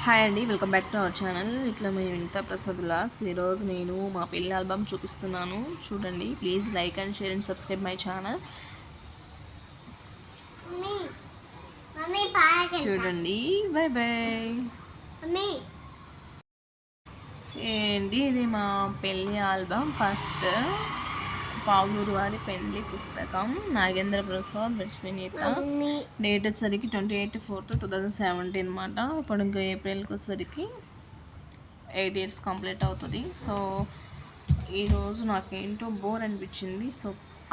Hi అండి, welcome back to our channel. ఇట్లా మేము వినితా ప్రసాద్ వ్లాగ్స్. ఈరోజు నేను మా పెళ్ళి ఆల్బమ్ చూపిస్తున్నాను. చూడండి, please like and share and subscribe my channel. చూడండి, బాయ్ బాయ్. ఏంటి ఇది? మా పెళ్ళి ఆల్బమ్ ఫస్ట్ పావులూరు వారి పెళ్లి పుస్తకం. నాగేంద్ర ప్రసాద్ వినిత. డేట్ వచ్చేసరికి 28/4/2017 అనమాట. ఇప్పుడు ఇంకా ఏప్రిల్కి వచ్చేసరికి 8 ఇయర్స్ కంప్లీట్ అవుతుంది. సో ఈరోజు నాకేంటో బోర్ అనిపించింది. సో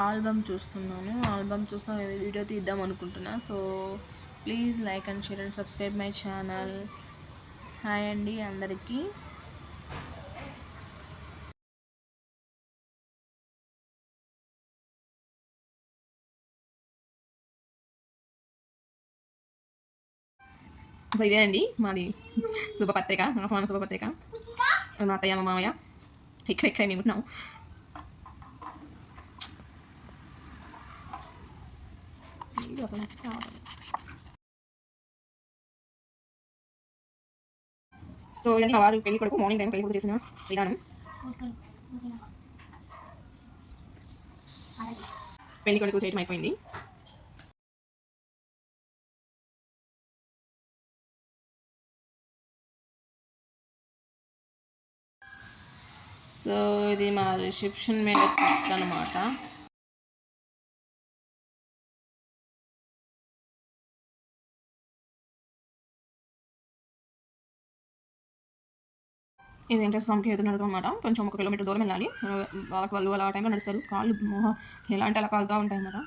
ఆల్బమ్ చూస్తున్నా, వీడియో తీద్దాం అనుకుంటున్నా. So please like and share and subscribe my channel. Hi అండి అందరికీ. సో ఇదేనండి మాది శుభపత్రిక, ఆహ్వాన శుభపత్రిక. మా అత్తయ్య, మా మామయ్య ఇక్కడ మేము ఉంటున్నాం. సో ఇవన్నీ మా వారు పెళ్లి కొడుకు మార్నింగ్ టైం పెళ్లి కొడుకు చేసిన విధానం. పెళ్లి కొడుకు చేయటం అయిపోయింది. సో ఇది మా రిసెప్షన్ మీద అనమాట. ఇది వెంకటేశ్వర స్వామికి ఎదురున్నాడు అనమాట. కొంచెం 1 కిలోమీటర్ దూరం వెళ్ళాలి. వాళ్ళు అలా టైంలో నడుస్తారు. కాళ్ళు ఎలా అంటే అలా కాలుతూ ఉంటాయి అన్నమాట.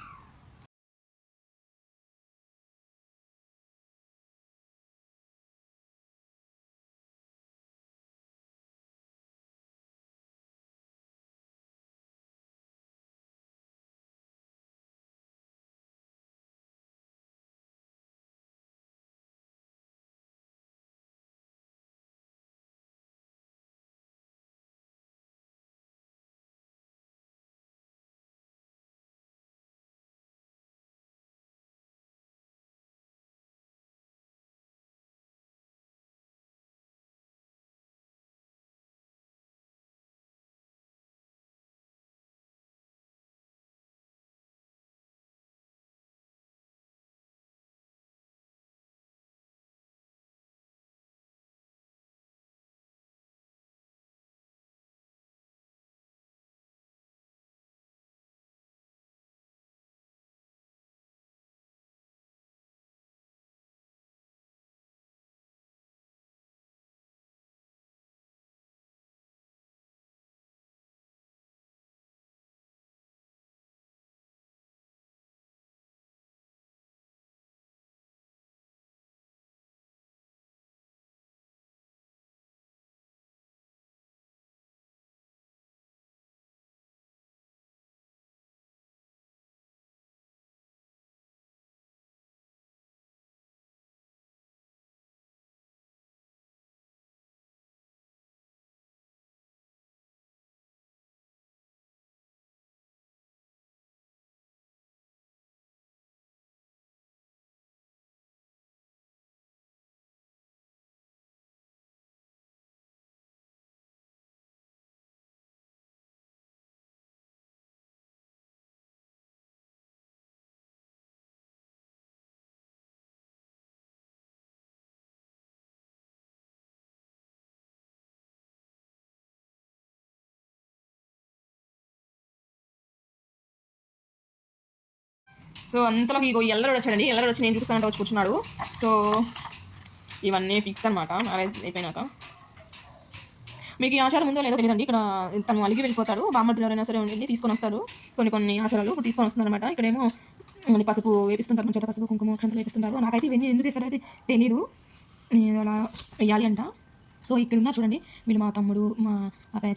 సో అంతలో ఇగో ఎల్లరు వచ్చాడండి. ఎల్లరు వచ్చి నేను చూపిస్తానంటే వచ్చి కూర్చున్నాడు. సో ఇవన్నీ ఫిక్స్ అనమాట. మ్యారేజ్ అయిపోయినాక మీకు ఈ ఆచారం ఉందో లేదో తెలియదండి. ఇక్కడ తను అలిగి వెళ్ళిపోతాడు. బామ్మర్తులు ఎవరైనా సరే ఉండి తీసుకొని వస్తారు. కొన్ని ఆచారాలు ఇప్పుడు తీసుకొని వస్తున్నారు అనమాట. ఇక్కడేమో పసుపు వేపిస్తుంటారు, మన చేత పసుపు కుంకుమ అక్షంతలు వేపిస్తుంటారు. నాకైతే ఇవన్నీ ఎందుకు వేస్తారో అయితే తెలీదు. అలా వేయాలి అంట. సో ఇక్కడ ఉన్నా చూడండి, వీళ్ళు మా తమ్ముడు, మా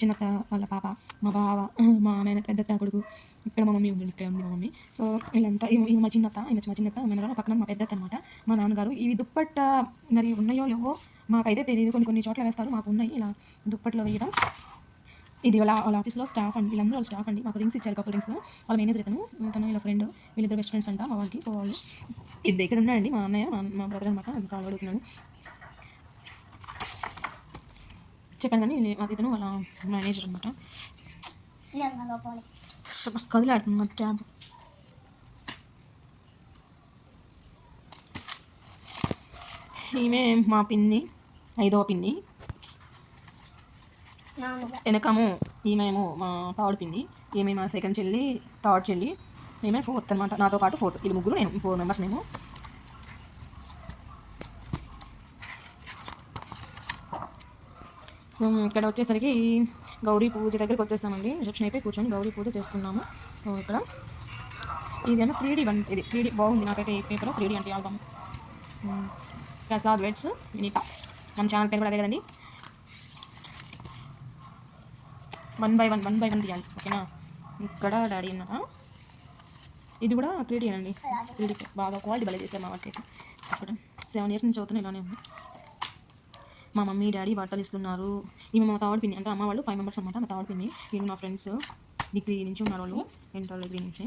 చిన్నత్త వాళ్ళ పాప, మా బావ, మా మేన పెద్దత్త కొడుకు. ఇక్కడ మా మమ్మీ ఉంది, ఇక్కడ ఉంది మా మమ్మీ. సో వీళ్ళంతా మా చిన్నత్త, మా చిన్నత్త మేనగారు, పక్కన మా పెద్దత్త అనమాట, మా నాన్నగారు. ఇవి దుప్పట్ట మరి ఉన్నాయో లేవో మాకైతే తెలియదు. కొన్ని చోట్ల వేస్తారు, మాకు ఉన్నాయి ఇలా దుప్పట్లో వేయడం. ఇది వాళ్ళ ఆఫీస్లో స్టాఫ్ అండి, వీళ్ళందరూ వాళ్ళ స్టాఫ్ అండి. మాకు రింగ్స్ ఇచ్చారు, కపుల్ రింగ్స్. వాళ్ళ మేనేజర్ తను ఇలా ఫ్రెండ్, వీళ్ళిద్దరు బెస్ట్ ఫ్రెండ్స్ అంట మా వాళ్ళకి. సో వాళ్ళు ఇది ఇక్కడ ఉన్నాడండి మా అన్నయ్య, మా బ్రదర్ అనమాట. కాల్ అడుగుతున్నాను. చెప్పాను కానీ అది ఇతను వాళ్ళ మేనేజర్ అనమాట. కదిలాడుతుంది ట్యాబ్. ఈమె మా పిన్ని, 5వ పిన్ని. వెనకము ఈమెమో మా థర్డ్ పిన్ని, ఈమె మా సెకండ్ చెల్లి, థర్డ్ చెల్లి, మేమే 4th అనమాట. నాతో పాటు 4th, వీళ్ళు ముగ్గురు, నేను 4 మెంబర్స్ మేము. సో ఇక్కడ వచ్చేసరికి గౌరీ పూజ దగ్గరికి వచ్చేసామండి. రిసెప్షన్ అయిపోయి కూర్చొని గౌరీ పూజ చేస్తున్నాము. ఇక్కడ ఇదేమో 3D ఇది 3D బాగుంది నాకైతే. ఈ పేపర్ 3D అంటే ఆల్బమ్. ప్రసాద్ వెడ్స్ వినీత, మన ఛానల్ పేరు కూడా అదే కదండి. 1 by 1 తీయాలి, ఓకేనా. ఇక్కడ డాడీ అన్నమాట. ఇది కూడా 3D అండి. 3D బాగా క్వాలిటీ భలే చేశారు మా వాటికి. అక్కడ 7 years నుంచి అవుతున్నాయి, ఇలానే ఉంది. మా మమ్మీ డాడీ బట్టలు ఇస్తున్నారు. ఈమె మా థర్డ్ పిన్ని, అంటే అమ్మ వాళ్ళు 5 members అనమాట. మా థర్డ్ పిన్ని, వీళ్ళు నా ఫ్రెండ్స్, డిగ్రీ నుంచి ఉన్నారు వాళ్ళు, ఇంటర్ డిగ్రీ నుంచి.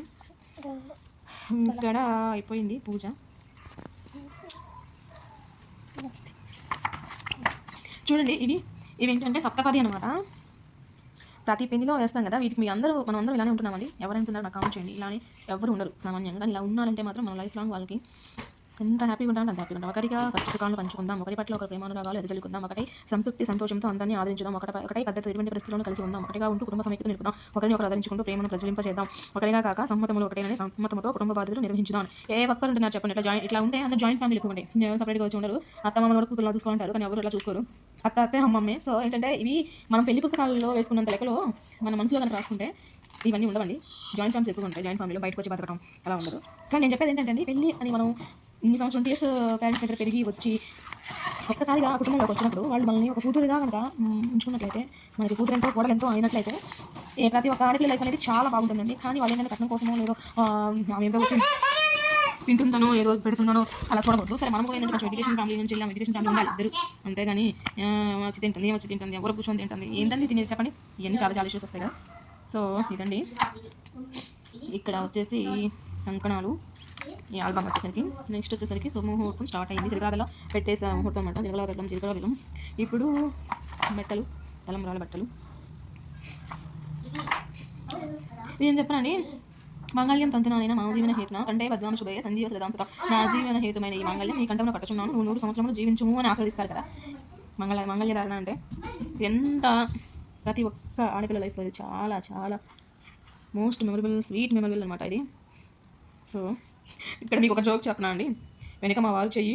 ఇక్కడ అయిపోయింది పూజ. చూడండి ఇవి ఏంటంటే సప్తపది అనమాట. ప్రతి పెళ్లిలో వేస్తాం కదా, వీటికి మనం అందరూ ఇలానే ఉంటున్నామండి. ఎవరైనా నాకు కామెంట్ చేయండి. ఇలానే ఎవరు ఉండరు సామాన్యంగా. ఇలా ఉన్నారంటే మాత్రం మన లైఫ్ లాంగ్ వాళ్ళకి ఎంత హ్యాపీగా ఉంటాం, అంత హ్యాపీగా ఉంటాం. ఒకరిగా కష్టసుఖాలను పంచుకుందాం, ఒకరి పట్ల ఒకరి ప్రేమానురాగాలు ఎదజల్లుకుందాం, ఒకటి సంతృప్తి సంతోషంతో అందరినీ ఆదరించుదాం, ఒకటై పద్ధతి ఎటువంటి పరిస్థితుల్లో కలిసి ఉందాం, ఒకటిగా ఉంటూ కుటుంబ సమేతను నిలుపుదాం, ఒకరిని ఒకరు ఆదరించుకుంటూ ప్రేమను ప్రజ్వలింపజేద్దాం, ఒకరిగా కాక సమ్మతములు ఒకటేనని సమ్మతంతో కుటుంబ బాధ్యతలు నిర్వహించుదాం. ఏ ఒక్కరు ఉంటున్నారు చెప్పండి, ఇట్లా ఉంటే అందరూ జాయింట్ ఫ్యామిలీ ఎక్కువ ఉంటాయి. సపరేట్గా వచ్చి ఉండరు. అత్తమామలు కూడా కూతురు చూసుకుంటారు, కానీ ఎవరు ఇట్లా చూసుకోరు. అత్తే అమ్మమ్మే. సో ఏంటంటే ఇవి మనం పెళ్లి పుస్తకాల్లో వేసుకున్నంత లెక్కలో మన మనసులో కనుక రాసుకుంటే ఇవన్నీ ఉండవండి. జాయింట్ ఫ్యామిలీస్ ఎక్కువ ఉంటాయి. జాయింట్ ఫ్యామిలీలో బయటకు వచ్చి బతకడం అలా ఉండదు. కానీ నేను చెప్పేది ఏంటంటే అండి, పెళ్లి అని మనం ఇన్ని సంవత్సరం 20 years పేరెంట్స్ దగ్గర పెరిగి వచ్చి ఒక్కసారిగా ఆ కుటుంబంలోకి వచ్చినప్పుడు వాళ్ళు మనల్ని ఒక కూతురుగా కనుక ఉంచుకున్నట్లయితే, మనకి కూతురు ఎంతో కోడలు ఎంతో అయినట్లయితే ప్రతి ఒక్క ఆడపిల్ల లైఫ్ అనేది చాలా బాగుంటుందండి. కానీ వాళ్ళు ఏంటంటే కట్నం కోసమో లేదో ఆమె ఏదో వచ్చి తింటుందనో ఏదో పెడుతుందనో అలా చూడకూడదు. సరే మనం కూడా ఏంటంటే కొంచెం ఎడ్యుకేషన్ ఫ్యామిలీ నుంచి వెళ్ళాం, ఎడ్యుకేషన్ ఫ్యామిలీ ఉండాలి ఇద్దరు. అంతేగాని వచ్చి తింటుంది ఎవరు కూర్చొని తింటుంది, ఏంటండి తినేది చెప్పండి. ఇవన్నీ చాలా ఇష్యూస్ వస్తాయి కదా. సో ఇదండి. ఇక్కడ వచ్చేసి కంకణాలు, ఈ ఆల్బమ్ వచ్చేసరికి. నెక్స్ట్ వచ్చేసరికి ముహూర్తం స్టార్ట్ అయింది. జీలకర్ర పెట్టేసే ముహూర్తం అనమాట. జీలకర్ర బెల్లం. ఇప్పుడు బట్టలు, తలంబ్రాల బట్టలు. నేను చెప్పానండి, మంగళ్యం తంతునానైనా మా జీవన హేతున కంటే పద్మాను శుభయ్య సంజీవ సదాంశత, నా జీవన హేతుమైన ఈ మంగళ్యం నీ కంఠంలో కట్టుచున్నాను, నువ్వు 100 సంవత్సరములు జీవించుము అని ఆస్వాదిస్తారు కదా. మంగళ్యధారణ అంటే ఎంత ప్రతి ఒక్క ఆడపిల్ల లైఫ్లో ఇది చాలా చాలా మోస్ట్ మెమరబుల్, స్వీట్ మెమరబుల్ అనమాట ఇది. సో ఇక్కడ మీకు ఒక జోక్ చెప్పనా అండి. వెనక మా వారు చెయ్యి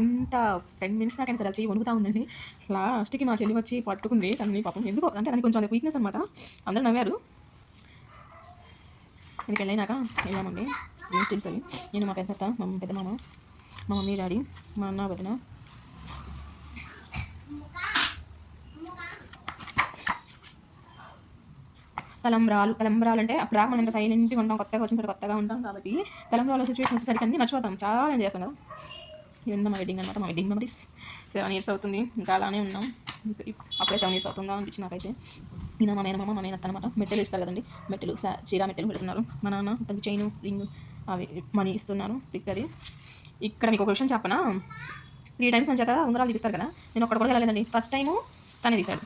ఇంత 10 minutes దాకా సరే చెయ్యి వణుకుతా ఉందండి. లాస్ట్కి మా చెల్లి వచ్చి పట్టుకుంది తనని. పాపం ఎందుకో అంటే దానికి కొంచెం అది వీక్నెస్ అనమాట. అందరూ నవ్వారు. నేను పెళ్ళైనాక వెళ్ళామండి. ఏం స్టిల్స్ అవి. నేను మా పెద్దమామ, మా మమ్మీ డాడీ, మా అన్న వదిన, తలంబ్రాలు అంటే అప్పుడు దాకా మనం ఇంకా సైలెంట్గా ఉంటాం, కొత్తగా వచ్చిన తర్వాత కొత్తగా ఉంటాం కాబట్టి తలంబ్రాల సిచ్యువేషన్ వచ్చేసరికి అన్నీ మర్చిపోతాం. చాలా ఎంజాయ్ చేస్తాం కదా. ఇదంతా మా వెడ్డింగ్ అనమాట. మా వెడ్డింగ్ మెమరీస్. 7 years అవుతుంది, ఇంకా అలానే ఉన్నాం. అప్పుడే 7 years అవుతుందా అనిపించింది నాకైతే. ఈయన మా మేనమామ, మా మేనత్త అనమాట. మెట్టెలు ఇస్తారు కదండి, చీర మెట్టెలు పెడుతున్నారు. మా నాన్న తనకి చైను, రింగ్ అవి మనీ ఇస్తున్నారు. పిక్ అది. ఇక్కడ మీకు ఒక విషయం చెప్పనా, 3 times మన చేత ఉంగరాలు తీపిస్తారు కదా. నేను ఒక్కడ కూడా వెళ్ళలేదండి. ఫస్ట్ టైము తనే తీశాడు,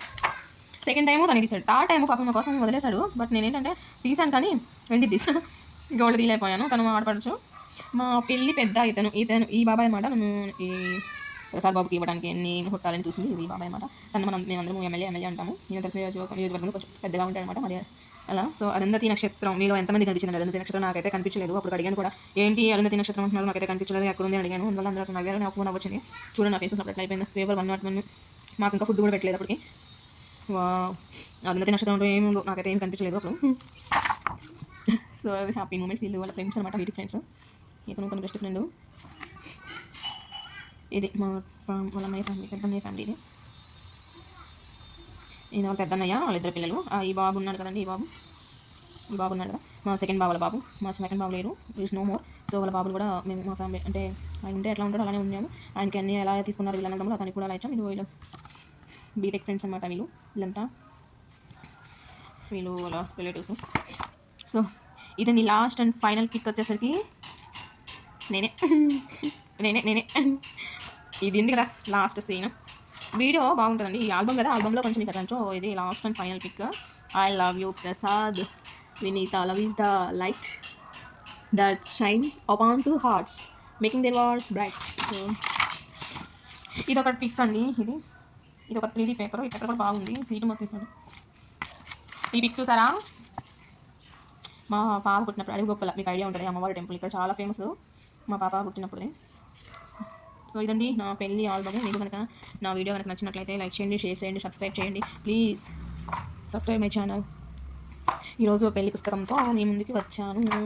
సెకండ్ టైము తనే తీశాడు, థర్డ్ టైము పాపం మా కోసం వదిలేశాడు. బట్ నేనేంటంటే తీశాను కానీ వెండి తీసాను, గోల్డ్ తీయలేకపోయాను. తను ఆడపడచ్చు. మా పెళ్ళి పెద్ద ఇతను ఈ బాబాయ్ అన్నమాట. నన్ను ఈ ప్రసాద్ బాబుకి ఇవ్వడానికి ఎన్ని ముహూర్తాలని చూసింది ఇది బాబాయ్ అన్నమాట. తను మేమందరం ఎమ్మెల్యే అంటాము. నేను తెలిసే నియోజకవర్గంలో కొంచెం పెద్దగా ఉంటాడు అనమాట మరి అలా. సో అరుంధతి నక్షత్రం మీలో ఎంతమంది కనిపించింది? అరుంధతి నక్షత్రం నాకైతే కనిపించలేదు. అప్పుడు అడిగాను కూడా, ఏంటి అరుంధతి నక్షత్రం అంటున్నారు, నాకైతే కనిపించలేదు, ఎక్కడ ఉంది అడిగాను. అందువల్ల అందరూ నవ్వారు, నాకు కూడా వచ్చింది. చూడండి నా ఫేస్ అప్పుడు అయిపోయింది. ఫేవర్ 101. మాకు ఇంకా ఫుడ్ కూడా పెట్టలేదు అప్పటికి. అరుంధతి నక్షత్రం ఏముందో నాకైతే ఏం కనిపించలేదు అప్పుడు. సో అది హ్యాపీ మూమెంట్స్. వీళ్ళు వాళ్ళ ఫ్రెండ్స్ అనమాట, వీటి ఫ్రెండ్స్. ఇప్పుడు తన బెస్ట్ ఫ్రెండ్. ఇది వాళ్ళ అన్నయ్య ఫ్యామిలీ, పెద్దన్నయ్య ఫ్యామిలీ. ఇది ఈయన వాళ్ళ పెద్దన్నయ్య, వాళ్ళిద్దరు పిల్లలు. ఈ బాబు ఉన్నాడు కదండి, ఈ బాబు ఉన్నాడు కదా, మా సెకండ్ బాబు వాళ్ళ బాబు. మా సెకండ్ బాబు లేరు, ఈజ్ నో మోర్. సో వాళ్ళ బాబులు కూడా మేము మా ఫ్యామిలీ అంటే ఆయన ఉంటే ఎట్లా ఉంటాడో అలానే ఉన్నాము. ఆయనకి అన్నీ ఎలా తీసుకున్నారు వీళ్ళందరూ, అతనికి కూడా అలా ఇచ్చాం. వీళ్ళు బీటెక్ ఫ్రెండ్స్ అనమాట. వీళ్ళంతా వాళ్ళ రిలేటివ్స్. సో ఇదండి లాస్ట్ అండ్ ఫైనల్ పిక్ వచ్చేసరికి నేనే ఇది ఉంది కదా లాస్ట్ సీన్. వీడియో బాగుంటుందండి. ఈ ఆల్బమ్ కదా, ఆల్బమ్లో కొంచెం ఇక్కడ కొంచెం ఇది last and final pic. I love you Prasad, Vineetha love is the light that shine upon two hearts making their world bright. So ఇది ఒక పిక్ అండి. ఇది ఒక 3D పేపర్. ఈ పేపర్ కూడా బాగుంది. సీటు మొత్తం ఇస్తాను. ఈ పిక్ చూసారా? మా పాప పుట్టినప్పుడు అడవి గొప్పల, మీకు ఐడియా ఉంటుంది, అమ్మవారి టెంపుల్ ఇక్కడ చాలా ఫేమస్ మా పాప పుట్టినప్పుడే. సో ఇదండి నా పెళ్ళి ఆల్బమ్. మీకు కనుక నా వీడియో కనుక నచ్చినట్లయితే లైక్ చేయండి, షేర్ చేయండి, సబ్స్క్రైబ్ చేయండి. Please subscribe my channel. ఈరోజు పెళ్లి పుస్తకంతో మీ ముందుకి వచ్చాను.